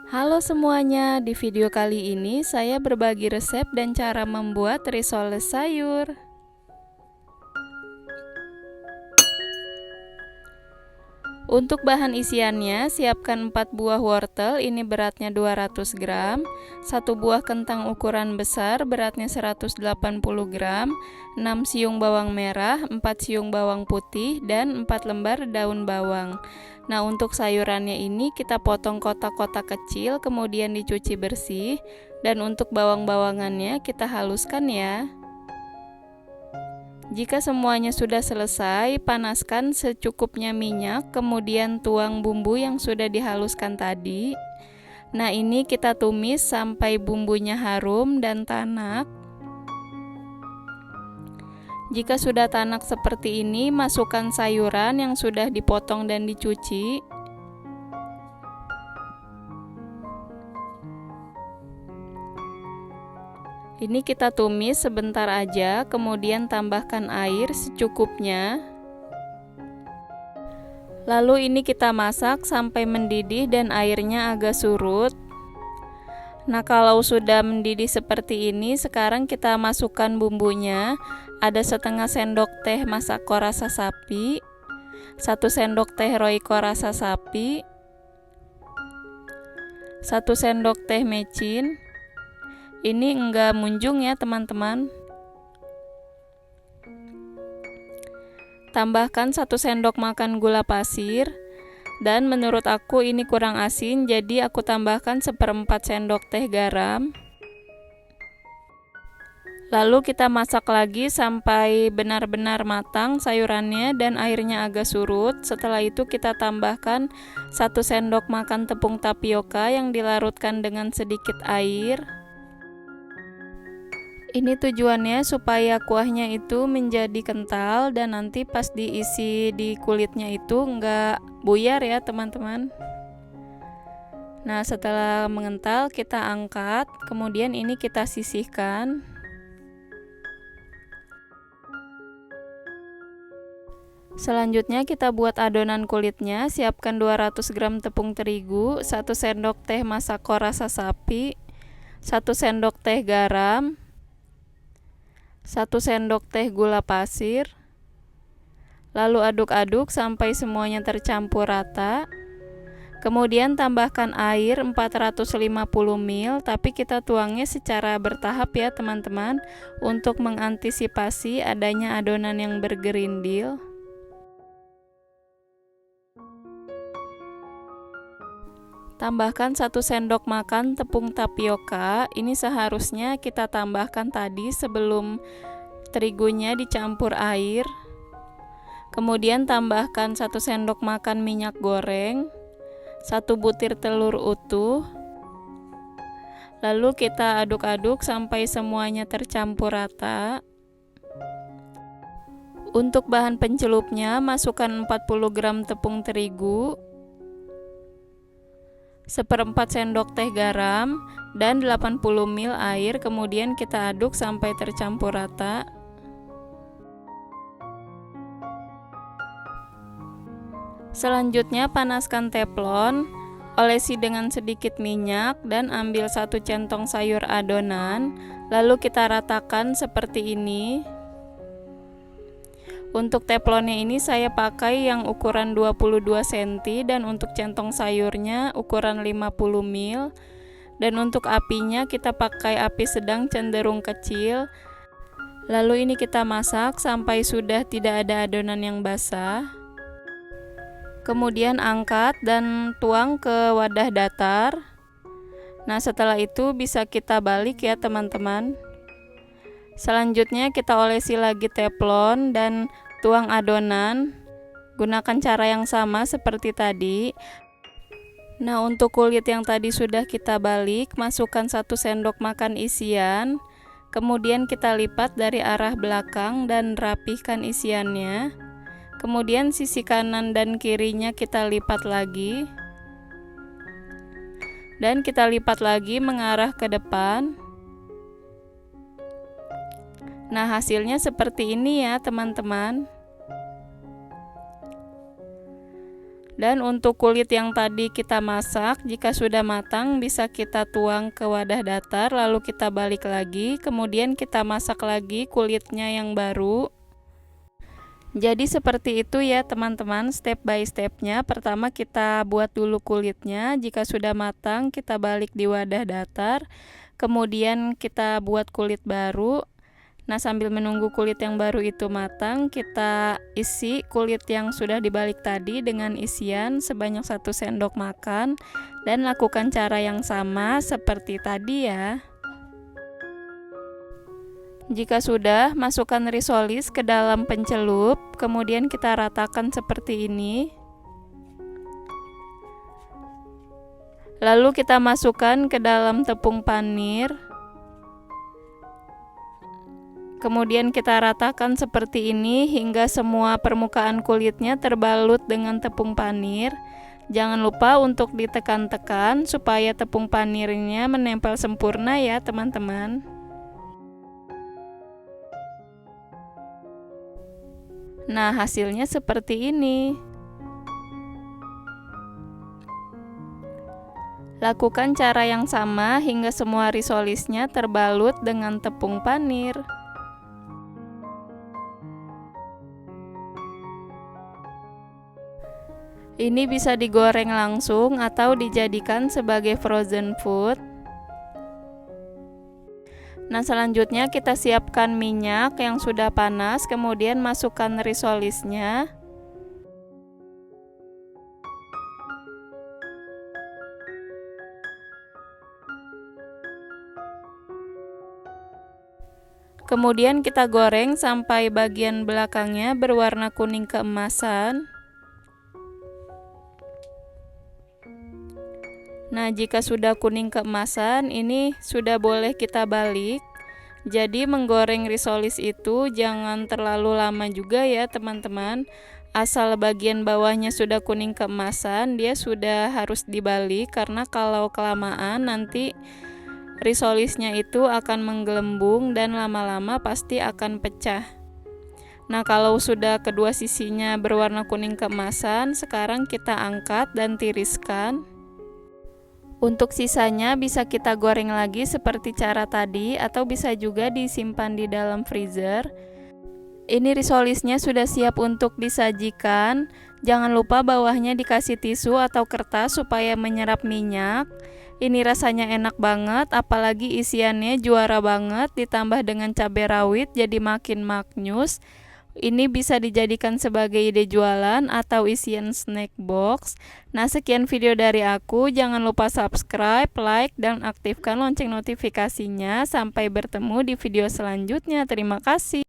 Halo semuanya, di video kali ini saya berbagi resep dan cara membuat risoles sayur. Untuk bahan isiannya, siapkan 4 buah wortel, ini beratnya 200 gram, 1 buah kentang ukuran besar, beratnya 180 gram, 6 siung bawang merah, 4 siung bawang putih, dan 4 lembar daun bawang. Nah, untuk sayurannya ini kita potong kotak-kotak kecil, kemudian dicuci bersih, dan untuk bawang-bawangannya kita haluskan ya. Jika semuanya sudah selesai, panaskan secukupnya minyak, kemudian tuang bumbu yang sudah dihaluskan tadi. Nah, ini kita tumis sampai bumbunya harum dan tanak. Jika sudah tanak seperti ini, masukkan sayuran yang sudah dipotong dan dicuci. Ini kita tumis sebentar aja, kemudian tambahkan air secukupnya. Lalu ini kita masak sampai mendidih dan airnya agak surut. Nah, kalau sudah mendidih seperti ini, sekarang kita masukkan bumbunya. Ada setengah sendok teh masako rasa sapi, 1 sendok teh roiko rasa sapi, 1 sendok teh mecin. Ini enggak munjung ya teman-teman. Tambahkan 1 sendok makan gula pasir, dan menurut aku ini kurang asin, jadi aku tambahkan 1/4 sendok teh garam. Lalu kita masak lagi sampai benar-benar matang sayurannya dan airnya agak surut. Setelah itu kita tambahkan 1 sendok makan tepung tapioka yang dilarutkan dengan sedikit air. Ini tujuannya supaya kuahnya itu menjadi kental dan nanti pas diisi di kulitnya itu enggak buyar ya teman-teman. Nah, setelah mengental kita angkat, kemudian ini kita sisihkan. Selanjutnya kita buat adonan kulitnya. Siapkan 200 gram tepung terigu, 1 sendok teh masako rasa sapi, 1 sendok teh garam, 1 sendok teh gula pasir. Lalu aduk-aduk sampai semuanya tercampur rata. Kemudian tambahkan air 450 ml, tapi kita tuangnya secara bertahap ya teman-teman, untuk mengantisipasi adanya adonan yang bergerindil. Tambahkan 1 sendok makan tepung tapioka. Ini seharusnya kita tambahkan tadi sebelum terigunya dicampur air. Kemudian tambahkan 1 sendok makan minyak goreng, 1 butir telur utuh. Lalu kita aduk-aduk sampai semuanya tercampur rata. Untuk bahan pencelupnya, masukkan 40 gram tepung terigu, 1/4 sendok teh garam, dan 80 ml air. Kemudian kita aduk sampai tercampur rata. Selanjutnya panaskan teflon, olesi dengan sedikit minyak, dan ambil 1 centong sayur adonan. Lalu kita ratakan seperti ini. Untuk teflonnya ini saya pakai yang ukuran 22 cm, dan untuk centong sayurnya ukuran 50 ml. Dan untuk apinya kita pakai api sedang cenderung kecil. Lalu ini kita masak sampai sudah tidak ada adonan yang basah. Kemudian angkat dan tuang ke wadah datar. Nah, setelah itu bisa kita balik ya teman-teman. Selanjutnya kita olesi lagi teflon dan tuang adonan. Gunakan cara yang sama seperti tadi. Nah, untuk kulit yang tadi sudah kita balik, masukkan 1 sendok makan isian. Kemudian kita lipat dari arah belakang dan rapihkan isiannya. Kemudian sisi kanan dan kirinya kita lipat lagi. Dan kita lipat lagi mengarah ke depan. Nah, hasilnya seperti ini ya teman-teman. Dan untuk kulit yang tadi kita masak, jika sudah matang bisa kita tuang ke wadah datar, lalu kita balik lagi, kemudian kita masak lagi kulitnya yang baru. Jadi seperti itu ya teman-teman, step by stepnya. Pertama kita buat dulu kulitnya, jika sudah matang kita balik di wadah datar, kemudian kita buat kulit baru. Nah, sambil menunggu kulit yang baru itu matang, kita isi kulit yang sudah dibalik tadi dengan isian sebanyak 1 sendok makan, dan lakukan cara yang sama seperti tadi ya. Jika sudah, masukkan risolis ke dalam pencelup, kemudian kita ratakan seperti ini. Lalu kita masukkan ke dalam tepung panir. Kemudian kita ratakan seperti ini hingga semua permukaan kulitnya terbalut dengan tepung panir. Jangan lupa untuk ditekan-tekan supaya tepung panirnya menempel sempurna ya teman-teman. Nah, hasilnya seperti ini. Lakukan cara yang sama hingga semua risolisnya terbalut dengan tepung panir. Ini bisa digoreng langsung atau dijadikan sebagai frozen food. Nah, selanjutnya kita siapkan minyak yang sudah panas, kemudian masukkan risolisnya. Kemudian kita goreng sampai bagian belakangnya berwarna kuning keemasan. Nah, jika sudah kuning keemasan, ini sudah boleh kita balik. Jadi menggoreng risolis itu jangan terlalu lama juga ya teman-teman. Asal bagian bawahnya sudah kuning keemasan, dia sudah harus dibalik, karena kalau kelamaan nanti risolisnya itu akan menggelembung dan lama-lama pasti akan pecah. Nah, kalau sudah kedua sisinya berwarna kuning keemasan, sekarang kita angkat dan tiriskan. Untuk sisanya bisa kita goreng lagi seperti cara tadi, atau bisa juga disimpan di dalam freezer. Ini risolisnya sudah siap untuk disajikan. Jangan lupa bawahnya dikasih tisu atau kertas supaya menyerap minyak. Ini rasanya enak banget, apalagi isiannya juara banget, ditambah dengan cabai rawit jadi makin maknyus. Ini bisa dijadikan sebagai ide jualan atau isian snack box. Nah, sekian video dari aku. Jangan lupa subscribe, like, dan aktifkan lonceng notifikasinya. Sampai bertemu di video selanjutnya. Terima kasih.